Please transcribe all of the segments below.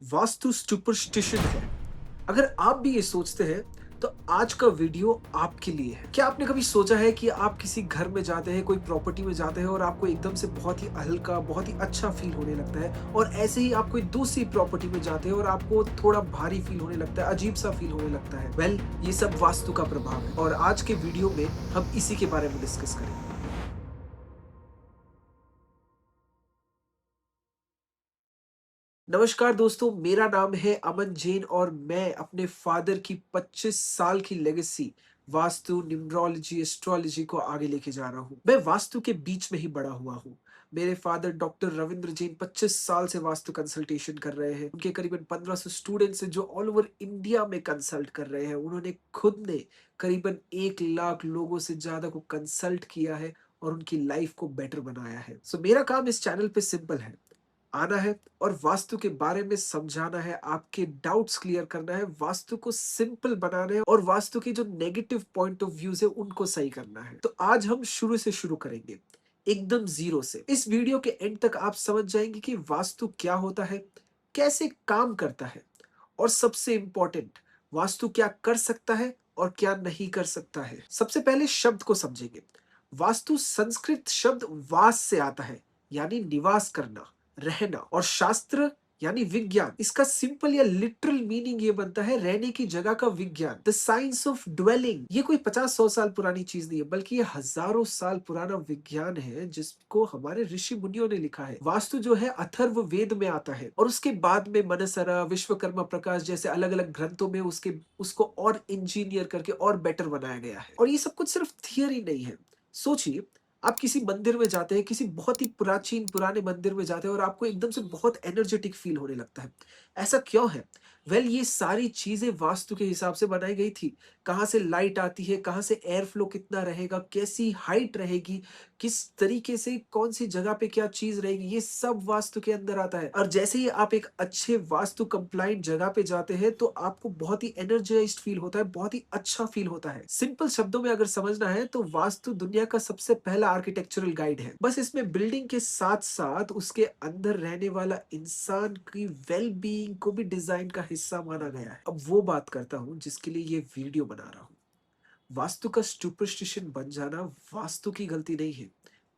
Vastu superstition है। अगर आप भी ये सोचते हैं तो आज का वीडियो आपके लिए है। क्या आपने कभी सोचा है कि आप किसी घर में जाते हैं, कोई प्रॉपर्टी में जाते हैं और आपको एकदम से बहुत ही हल्का, बहुत ही अच्छा फील होने लगता है और ऐसे ही आप कोई दूसरी प्रॉपर्टी में जाते हैं और आपको थोड़ा भारी फील होने लगता है, अजीब सा फील होने लगता है। ये सब वास्तु का प्रभाव है और आज के वीडियो में हम इसी के बारे में डिस्कस करेंगे। नमस्कार दोस्तों, मेरा नाम है अमन जैन और मैं अपने फादर की 25 साल की लेगेसी वास्तु, न्यूमरोलॉजी, एस्ट्रोलॉजी को आगे लेके जा रहा हूँ। मैं वास्तु के बीच में ही बड़ा हुआ हूँ। मेरे फादर डॉक्टर रविंद्र जैन 25 साल से वास्तु कंसल्टेशन कर रहे हैं। उनके करीबन 1500 स्टूडेंट्स हैं जो ऑल ओवर इंडिया में कंसल्ट कर रहे हैं। उन्होंने खुद ने करीबन 1 लाख लोगों से ज्यादा को कंसल्ट किया है और उनकी लाइफ को बेटर बनाया है। सो मेरा काम इस चैनल पे सिंपल है, आना है और वास्तु के बारे में समझाना है, आपके डाउट्स क्लियर करना है, वास्तु को सिंपल बनाना है और वास्तु की जो नेगेटिव पॉइंट ऑफ व्यूज है उनको सही करना है। तो आज हम शुरू से शुरू करेंगे, एकदम जीरो से। इस वीडियो के एंड तक आप समझ जाएंगे कि वास्तु क्या होता है, कैसे काम करता है और सबसे इंपॉर्टेंट, वास्तु क्या कर सकता है और क्या नहीं कर सकता है। सबसे पहले शब्द को समझेंगे। वास्तु संस्कृत शब्द वास से आता है, यानी निवास करना, रहना, और शास्त्र यानी विज्ञान। इसका सिंपल या लिटरल मीनिंग ये बनता है रहने की जगह का विज्ञान, द साइंस ऑफ ड्वेलिंग। ये कोई 50-100 साल पुरानी चीज नहीं है, बल्कि ये हजारों साल पुराना विज्ञान है जिसको हमारे ऋषि मुनियों ने लिखा है। वास्तु जो है अथर्व वेद में आता है और उसके बाद में मनसरा, विश्वकर्मा प्रकाश जैसे अलग अलग ग्रंथों में उसको और इंजीनियर करके और बेटर बनाया गया है। और ये सब कुछ सिर्फ थियरी नहीं है। सोचिए, आप किसी मंदिर में जाते हैं, किसी बहुत ही प्राचीन पुराने मंदिर में जाते हैं और आपको एकदम से बहुत एनर्जेटिक फील होने लगता है। ऐसा क्यों है? ये सारी चीजें वास्तु के हिसाब से बनाई गई थी। कहाँ से लाइट आती है, कहाँ से एयर फ्लो कितना रहेगा, कैसी हाइट रहेगी, किस तरीके से कौन सी जगह पे क्या चीज रहेगी, ये सब वास्तु के अंदर आता है। और जैसे ही आप एक अच्छे वास्तु कंप्लाइंट जगह पे जाते हैं तो आपको बहुत ही एनर्जाइज्ड फील होता है, बहुत ही अच्छा फील होता है। सिंपल शब्दों में अगर समझना है तो वास्तु दुनिया का सबसे पहला आर्किटेक्चरल गाइड है। बस इसमें बिल्डिंग के साथ साथ उसके अंदर रहने वाला इंसान की वेल बीइंग को भी डिजाइन का हिस्सा माना गया है। अब वो बात करता हूँ जिसके लिए ये वीडियो बना रहा हूँ। वास्तु का सुपरस्टिशन बन जाना वास्तु की गलती नहीं है,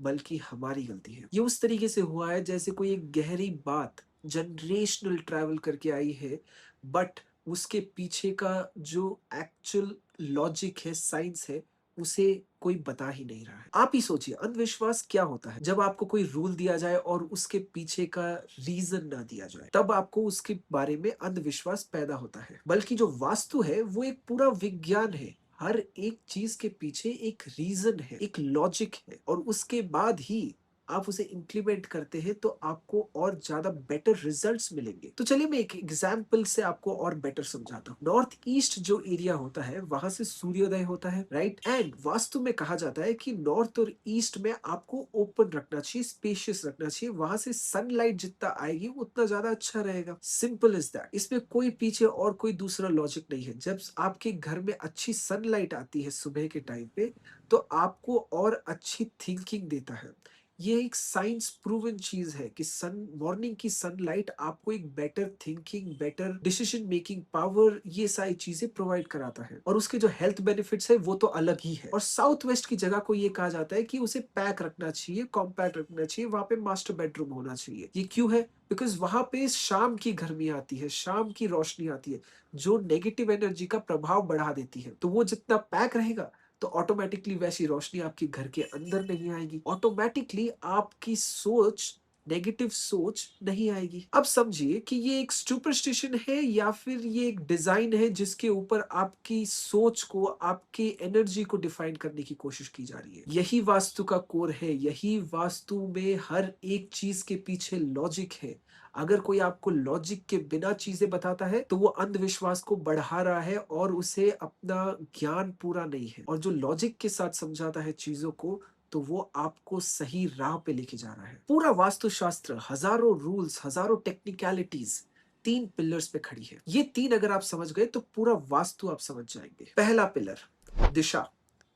बल्कि हमारी गलती है। ये उस तरीके से हुआ है जैसे कोई एक गहरी बात जनरेशनल ट्रैवल करके आई है, बट उसके पीछे का जो एक्चुअल लॉजिक है, साइंस है, उसे कोई बता ही नहीं रहा है। आप ही सोचिए, अंधविश्वास क्या होता है? जब आपको कोई रूल दिया जाए और उसके पीछे का रीजन ना दिया जाए, तब आपको उसके बारे में अंधविश्वास पैदा होता है। बल्कि जो वास्तु है वो एक पूरा विज्ञान है। हर एक चीज के पीछे एक रीजन है, एक लॉजिक है, और उसके बाद ही आप उसे इंप्लीमेंट करते हैं तो आपको और ज्यादा बेटर रिजल्ट्स मिलेंगे। तो चलिए मैं एक एग्जांपल से आपको और बेटर समझाता हूँ। नॉर्थ ईस्ट जो एरिया होता है वहां से सूर्योदय होता है, राइट? एंड वास्तु में कहा जाता है कि नॉर्थ और ईस्ट में आपको ओपन रखना चाहिए, स्पेशियस रखना चाहिए। वहां से सनलाइट जितना आएगी उतना ज्यादा अच्छा रहेगा। Simple is that. इसमें कोई पीछे और कोई दूसरा लॉजिक नहीं है। जब आपके घर में अच्छी सनलाइट आती है सुबह के टाइम पे, तो आपको और अच्छी थिंकिंग देता है। ये एक साइंस प्रूवन चीज है कि सन मॉर्निंग की सनलाइट आपको एक better thinking, better decision making power, ये सारी चीजें प्रोवाइड कराता है। और उसके जो हेल्थ बेनिफिट्स है वो तो अलग ही है। और साउथ वेस्ट की जगह को ये कहा जाता है कि उसे पैक रखना चाहिए, कॉम्पैक्ट रखना चाहिए, वहां पे मास्टर बेडरूम होना चाहिए। ये क्यों है? बिकॉज वहां पे शाम की गर्मी आती है, शाम की रोशनी आती है, जो नेगेटिव एनर्जी का प्रभाव बढ़ा देती है। तो वो जितना पैक रहेगा तो ऑटोमेटिकली वैसी रोशनी आपके घर के अंदर नहीं आएगी, ऑटोमेटिकली आपकी सोच, नेगेटिव सोच नहीं आएगी। अब समझिए कि ये एक सुपरस्टिशन है या फिर ये एक डिजाइन है जिसके ऊपर आपकी सोच को, आपकी एनर्जी को डिफाइन करने की कोशिश की जा रही है। यही वास्तु का कोर है, यही वास्तु में हर एक चीज के पीछे लॉजिक है। अगर कोई आपको लॉजिक के बिना चीजें बताता है तो वो अंधविश्वास को बढ़ा रहा है और उसे अपना ज्ञान पूरा नहीं है। और जो लॉजिक के साथ समझाता है चीजों को, तो वो आपको सही राह पे लेके जा रहा है। पूरा वास्तुशास्त्र, हजारों रूल्स, हजारों टेक्निकलिटीज 3 पिलर्स पे खड़ी है। ये 3 अगर आप समझ गए तो पूरा वास्तु आप समझ जाएंगे। पहला पिलर, दिशा,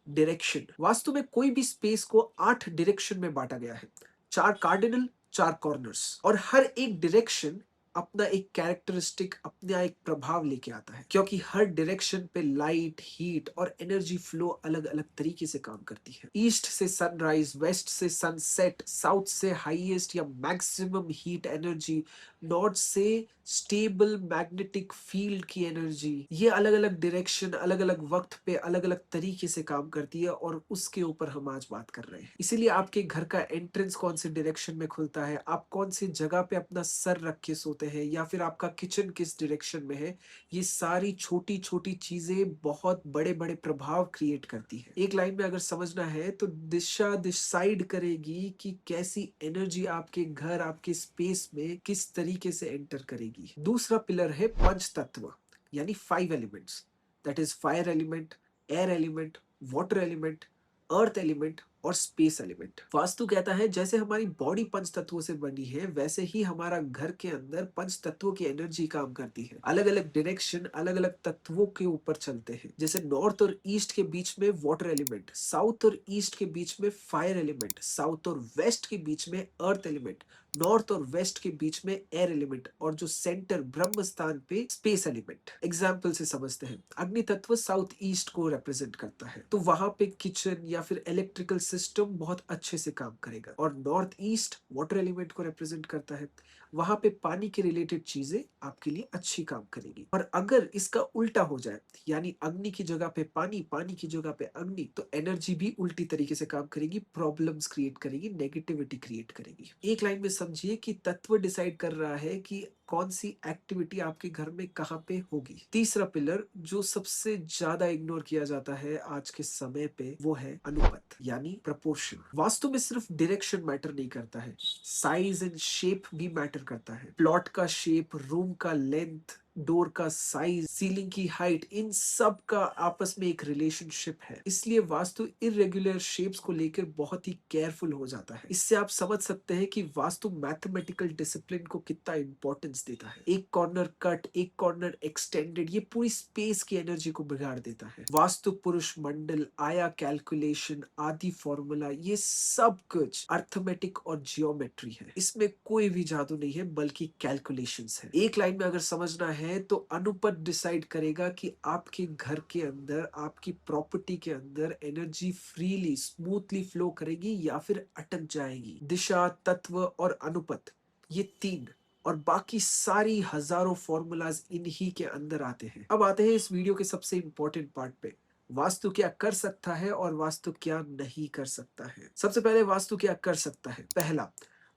डायरेक्शन। वास्तु में कोई भी स्पेस को 8 डायरेक्शन में बांटा गया है। 4 कार्डिनल, 4 कॉर्नर्स, और हर एक डायरेक्शन अपना एक कैरेक्टरिस्टिक, अपना एक प्रभाव लेके आता है, क्योंकि हर डायरेक्शन पे लाइट, हीट और एनर्जी फ्लो अलग अलग तरीके से काम करती है। ईस्ट से सनराइज, वेस्ट से सनसेट, साउथ से हाईएस्ट या मैक्सिमम हीट एनर्जी, नॉर्थ से स्टेबल मैग्नेटिक फील्ड की एनर्जी, ये अलग अलग डायरेक्शन अलग अलग वक्त पे अलग अलग तरीके से काम करती है, और उसके ऊपर हम आज बात कर रहे हैं। इसीलिए आपके घर का एंट्रेंस कौन से डायरेक्शन में खुलता है, आप कौन सी जगह पे अपना सर रख के सोते हैं, या फिर आपका किचन किस डायरेक्शन में है, ये सारी छोटी छोटी चीजें बहुत बड़े बड़े प्रभाव क्रिएट करती है। एक लाइन में अगर समझना है तो दिशा डिसाइड करेगी कि कैसी एनर्जी आपके घर, आपके स्पेस में किस तरीके से एंटर करेगी। दूसरा पिलर है पंच तत्व, यानी 5 elements, that is fire element, air element, water element, earth element और स्पेस एलिमेंट। वास्तु कहता है जैसे हमारी बॉडी पंच तत्वों से बनी है, वैसे ही हमारा घर के अंदर पंच तत्वों की एनर्जी काम करती है। अलग अलग डायरेक्शन अलग अलग तत्वों के ऊपर चलते हैं। जैसे नॉर्थ और ईस्ट के बीच में वाटर एलिमेंट, साउथ और ईस्ट के बीच में फायर एलिमेंट, साउथ और वेस्ट के बीच में अर्थ एलिमेंट, नॉर्थ और वेस्ट के बीच में एयर एलिमेंट, और जो सेंटर ब्रह्म स्थान पे स्पेस एलिमेंट। एग्जाम्पल से समझते हैं, अग्नि तत्व साउथ ईस्ट को रिप्रेजेंट करता है, तो वहां पे किचन या फिर इलेक्ट्रिकल सिस्टम बहुत अच्छे से काम करेगा। और नॉर्थ ईस्ट वाटर एलिमेंट को रिप्रेजेंट करता है, वहां पे पानी के रिलेटेड चीजें आपके लिए अच्छी काम करेगी। और अगर इसका उल्टा हो जाए, यानी अग्नि की जगह पे पानी, पानी की जगह पे अग्नि, तो एनर्जी भी उल्टी तरीके से काम करेगी, प्रॉब्लम्स क्रिएट करेगी, नेगेटिविटी क्रिएट करेगी। एक लाइन में समझिए कि तत्व डिसाइड कर रहा है कि कौन सी एक्टिविटी आपके घर में कहां पे होगी। तीसरा पिलर जो सबसे ज्यादा इग्नोर किया जाता है आज के समय पे, वो है अनुपात, यानी प्रपोर्शन। वास्तु में सिर्फ डायरेक्शन मैटर नहीं करता है, साइज एंड शेप भी मैटर करता है। प्लॉट का शेप, रूम का लेंथ, डोर का साइज, सीलिंग की हाइट, इन सब का आपस में एक रिलेशनशिप है। इसलिए वास्तु इरेगुलर शेप्स को लेकर बहुत ही केयरफुल हो जाता है। इससे आप समझ सकते हैं कि वास्तु मैथमेटिकल डिसिप्लिन को कितना इंपॉर्टेंस देता है। एक कॉर्नर कट, एक कॉर्नर एक्सटेंडेड, ये पूरी स्पेस की एनर्जी को बिगाड़ देता है। वास्तु पुरुष मंडल, आया कैलकुलेशन, आदि फॉर्मूला, ये सब कुछ अर्थमेटिक और जियोमेट्री है। इसमें कोई भी जादू नहीं है, बल्कि कैलकुलेशंस है। एक लाइन में अगर समझना है तो अनुपात डिसाइड करेगा कि आपके घर के अंदर, आपकी प्रॉपर्टी के अंदर एनर्जी फ्रीली स्मूथली फ्लो करेगी या फिर अटक जाएगी। दिशा, तत्व और अनुपात, ये तीन, और बाकी सारी हजारों फॉर्मूलाज इन्हीं के अंदर आते हैं। अब आते हैं इस वीडियो के सबसे इंपॉर्टेंट पार्ट पे, वास्तु क्या कर सकता है और वास्तु क्या नहीं कर सकता है। सबसे पहले वास्तु क्या कर सकता है। पहला,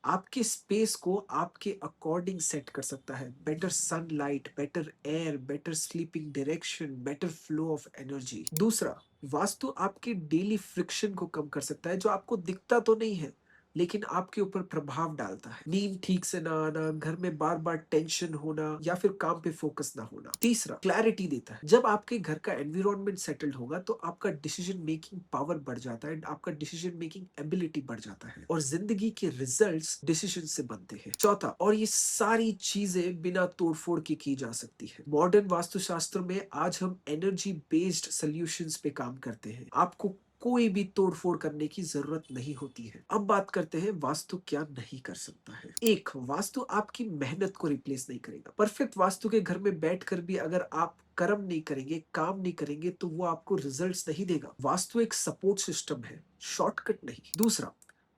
आपके स्पेस को आपके अकॉर्डिंग सेट कर सकता है। Better sunlight, better air, better sleeping direction, better flow of energy. दूसरा, वास्तु आपके डेली फ्रिक्शन को कम कर सकता है, जो आपको दिखता तो नहीं है लेकिन आपके ऊपर प्रभाव डालता है। नींद ठीक से ना आना, घर में बार बार टेंशन होना, या फिर काम पे फोकस ना होना। तीसरा, क्लैरिटी देता है। जब आपके घर का एनवायरनमेंट सेटल्ड होगा तो आपका डिसीजन मेकिंग पावर बढ़ जाता है, आपका डिसीजन मेकिंग एबिलिटी बढ़ जाता है, और जिंदगी के रिजल्ट्स डिसीजन से बनते हैं। चौथा, और ये सारी चीजें बिना तोड़फोड़ के की जा सकती है। मॉडर्न वास्तुशास्त्र में आज हम एनर्जी बेस्ड सॉल्यूशंस पे काम करते हैं। आपको कोई भी तोड़फोड़ करने की जरूरत नहीं होती है। अब बात करते हैं वास्तु क्या नहीं कर सकता है। एक, वास्तु आपकी मेहनत को रिप्लेस नहीं करेगा। परफेक्ट वास्तु के घर में बैठकर भी अगर आप कर्म नहीं करेंगे, काम नहीं करेंगे, तो वो आपको रिजल्ट्स नहीं देगा। वास्तु एक सपोर्ट सिस्टम है, शॉर्टकट नहीं। दूसरा,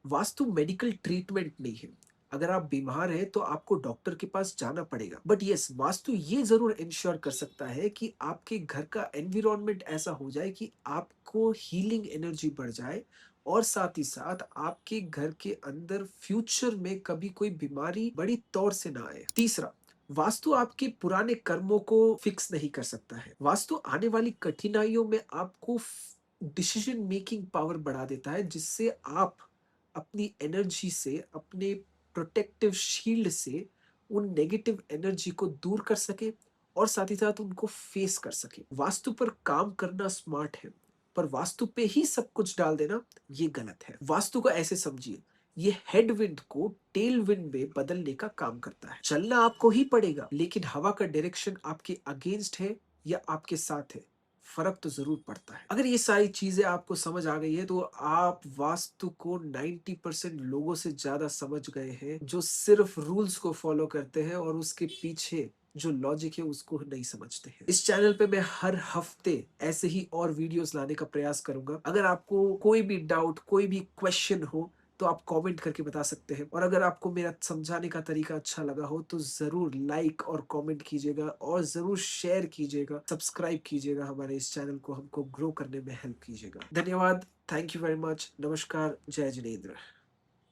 वास्तु मेडिकल ट्रीटमेंट नहीं है। अगर आप बीमार हैं तो आपको डॉक्टर के पास जाना पड़ेगा, बट यस, वास्तु ये जरूर इंश्योर कर सकता है कि आपके घर का एनवायरनमेंट ऐसा हो जाए कि आपको हीलिंग एनर्जी बढ़ जाए, और साथ ही साथ आपके घर के अंदर फ्यूचर में कभी कोई बीमारी बड़ी तौर से ना आए। तीसरा, वास्तु आपके पुराने कर्मों को फिक्स नहीं कर सकता है। वास्तु आने वाली कठिनाइयों में आपको डिसीजन मेकिंग पावर बढ़ा देता है, जिससे आप अपनी एनर्जी से, अपने प्रोटेक्टिव शील्ड से उन नेगेटिव एनर्जी को दूर कर सके, और साथ ही साथ उनको फेस कर सके। वास्तु पर काम करना स्मार्ट है, पर वास्तु पे ही सब कुछ डाल देना ये गलत है। वास्तु को ऐसे समझिए, ये हेडविंड को टेल विंड में बदलने का काम करता है। चलना आपको ही पड़ेगा, लेकिन हवा का डायरेक्शन आपके अगेंस्ट है या आपके साथ है, फ़र्क तो ज़रूर पड़ता है। अगर ये सारी चीज़ें आपको समझ आ गई है तो आप वास्तु को 90% लोगों से ज़्यादा समझ गए हैं, जो सिर्फ़ रूल्स को फ़ॉलो करते हैं और उसके पीछे जो लॉजिक है उसको नहीं समझते हैं। इस चैनल पे मैं हर हफ्ते ऐसे ही और वीडियोज़ लाने का प्रयास करूँगा। अगर आपको कोई भी डाउट, कोई भी क्वेश्चन हो तो आप कमेंट करके बता सकते हैं, और अगर आपको मेरा समझाने का तरीका अच्छा लगा हो तो ज़रूर लाइक और कमेंट कीजिएगा और ज़रूर शेयर कीजिएगा, सब्सक्राइब कीजिएगा, हमारे इस चैनल को हमको ग्रो करने में हेल्प कीजिएगा। धन्यवाद, थैंक यू वेरी मच, नमस्कार, जय जिनेंद्र।